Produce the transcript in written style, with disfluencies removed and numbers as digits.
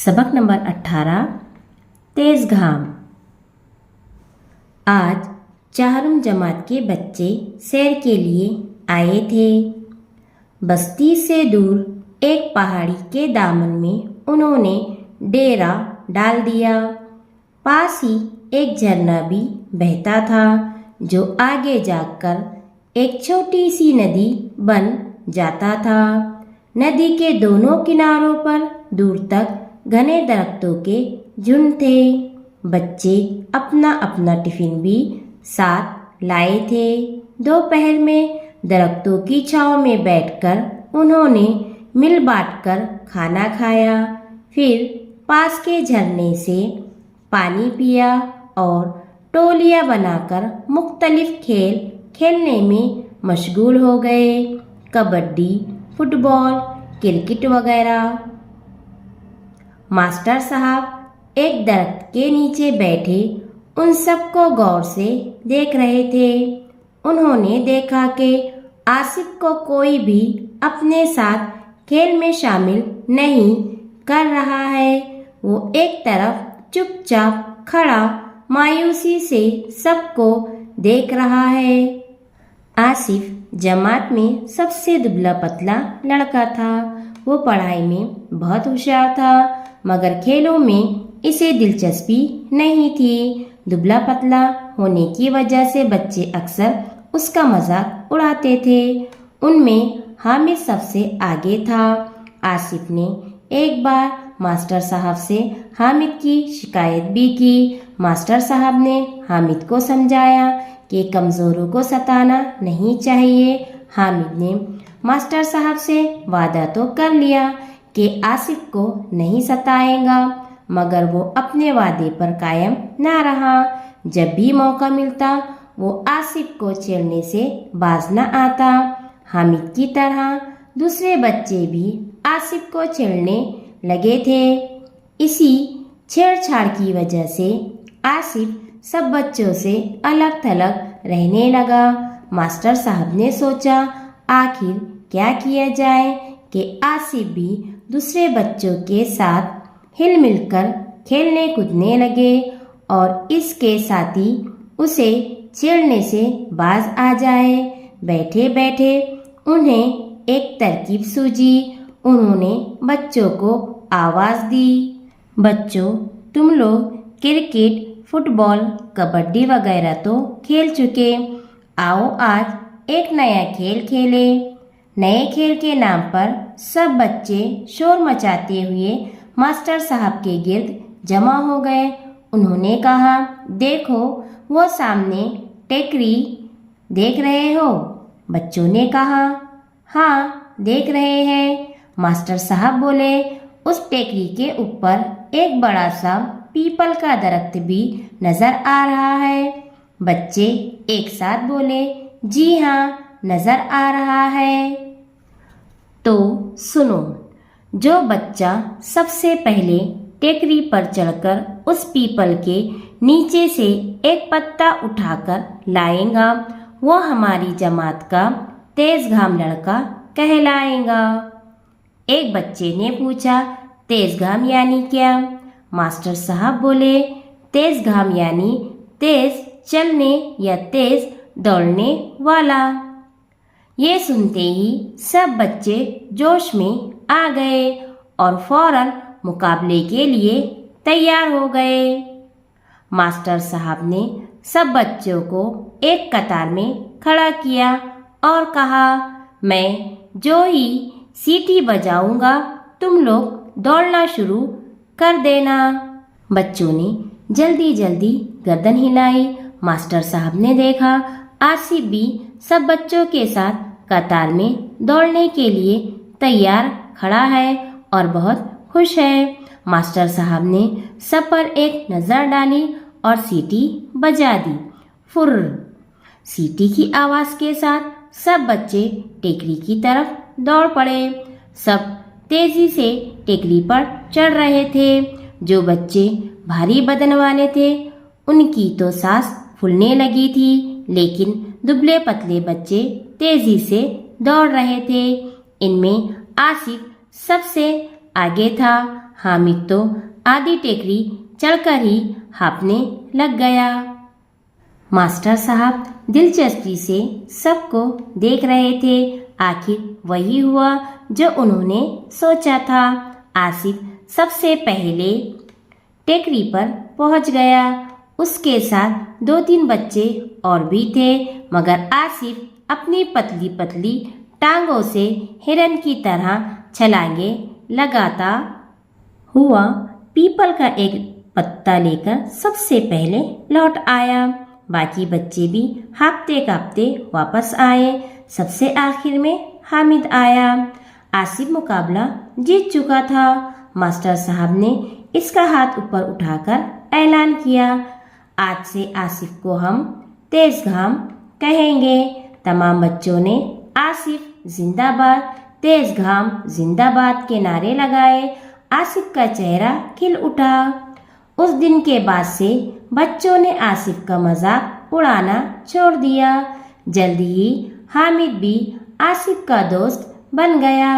सबक नंबर 18 तेज घाम। आज चारों जमात के बच्चे सैर के लिए आए थे। बस्ती से दूर एक पहाड़ी के दामन में उन्होंने डेरा डाल दिया। पास ही एक झरना भी बहता था जो आगे जाकर एक छोटी सी नदी बन जाता था। नदी के दोनों किनारों पर दूर तक घने दरख्तों के झुंड थे। बच्चे अपना अपना टिफिन भी साथ लाए थे। दोपहर में दरख्तों की छांव में बैठकर उन्होंने मिल बांटकर खाना खाया। फिर पास के झरने से पानी पिया और टोलियां बनाकर मुख्तलिफ खेल खेलने में मशगूल हो गए। कबड्डी, फुटबॉल, क्रिकेट वगैरह। मास्टर साहब एक दरख्त के नीचे बैठे उन सबको गौर से देख रहे थे। उन्होंने देखा कि आसिफ को कोई भी अपने साथ खेल में शामिल नहीं कर रहा है। वो एक तरफ चुपचाप खड़ा मायूसी से सबको देख रहा है। आसिफ जमात में सबसे दुबला पतला लड़का था। वो पढ़ाई में बहुत होशियार था मगर खेलों में इसे दिलचस्पी नहीं थी। दुबला पतला होने की वजह से बच्चे अक्सर उसका मजाक उड़ाते थे। उनमें हामिद सबसे आगे था। आसिफ ने एक बार मास्टर साहब से हामिद की शिकायत भी की। मास्टर साहब ने हामिद को समझाया कि कमज़ोरों को सताना नहीं चाहिए। हामिद ने मास्टर साहब से वादा तो कर लिया कि आसिफ को नहीं सताएगा मगर वो अपने वादे पर कायम ना रहा। जब भी मौका मिलता वो आसिफ को छेड़ने से बाज न आता। हामिद की तरह दूसरे बच्चे भी आसिफ को छेड़ने लगे थे। इसी छेड़छाड़ की वजह से आसिफ सब बच्चों से अलग थलग रहने लगा। मास्टर साहब ने सोचा आखिर क्या किया जाए कि आसिफ भी दूसरे बच्चों के साथ हिल मिलकर खेलने कूदने लगे और इसके साथ ही उसे छेड़ने से बाज आ जाए। बैठे बैठे उन्हें एक तरकीब सूझी। उन्होंने बच्चों को आवाज दी, बच्चों तुम लोग क्रिकेट, फुटबॉल, कबड्डी वगैरह तो खेल चुके, आओ आज एक नया खेल खेले। नए खेल के नाम पर सब बच्चे शोर मचाते हुए मास्टर साहब के गिर्द जमा हो गए। उन्होंने कहा, देखो वो सामने टेकरी देख रहे हो? बच्चों ने कहा, हाँ देख रहे हैं। मास्टर साहब बोले, उस टेकरी के ऊपर एक बड़ा सा पीपल का दरख्त भी नजर आ रहा है। बच्चे एक साथ बोले, जी हाँ नजर आ रहा है। तो सुनो, जो बच्चा सबसे पहले टेकरी पर चढ़कर उस पीपल के नीचे से एक पत्ता उठाकर लाएगा वो हमारी जमात का तेज घाम लड़का कहलाएगा। एक बच्चे ने पूछा, तेज घाम यानी क्या? मास्टर साहब बोले, तेज घाम यानी तेज चलने या तेज दौड़ने वाला। ये सुनते ही सब बच्चे जोश में आ गए और फौरन मुकाबले के लिए तैयार हो गए। मास्टर साहब ने सब बच्चों को एक कतार में खड़ा किया और कहा, मैं जो ही सीटी बजाऊंगा तुम लोग दौड़ना शुरू कर देना। बच्चों ने जल्दी जल्दी गर्दन हिलाई। मास्टर साहब ने देखा आसिफ भी सब बच्चों के साथ कतार में दौड़ने के लिए तैयार खड़ा है और बहुत खुश है। मास्टर साहब ने सब पर एक नज़र डाली और सीटी बजा दी। फुर्र! सीटी की आवाज़ के साथ सब बच्चे टेकरी की तरफ दौड़ पड़े। सब तेजी से टेकरी पर चढ़ रहे थे। जो बच्चे भारी बदन वाले थे उनकी तो सांस फूलने लगी थी, लेकिन दुबले पतले बच्चे तेजी से दौड़ रहे थे। इनमें आसिफ सबसे आगे था। हामिद तो आधी टेकरी चढ़कर ही हाँफने लग गया। मास्टर साहब दिलचस्पी से सबको देख रहे थे। आखिर वही हुआ जो उन्होंने सोचा था। आसिफ सबसे पहले टेकरी पर पहुंच गया। उसके साथ 2-3 बच्चे और भी थे, मगर आसिफ अपनी पतली पतली टांगों से हिरन की तरह छलांगे लगाता हुआ पीपल का एक पत्ता लेकर सबसे पहले लौट आया। बाकी बच्चे भी हाँफते काँपते वापस आए। सबसे आखिर में हामिद आया। आसिफ मुकाबला जीत चुका था। मास्टर साहब ने इसका हाथ ऊपर उठाकर ऐलान किया, आज से आसिफ को हम तेज घाम कहेंगे। तमाम बच्चों ने आसिफ जिंदाबाद, तेज घाम जिंदाबाद के नारे लगाए। आसिफ का चेहरा खिल उठा। उस दिन के बाद से बच्चों ने आसिफ का मजाक उड़ाना छोड़ दिया। जल्दी ही हामिद भी आसिफ का दोस्त बन गया।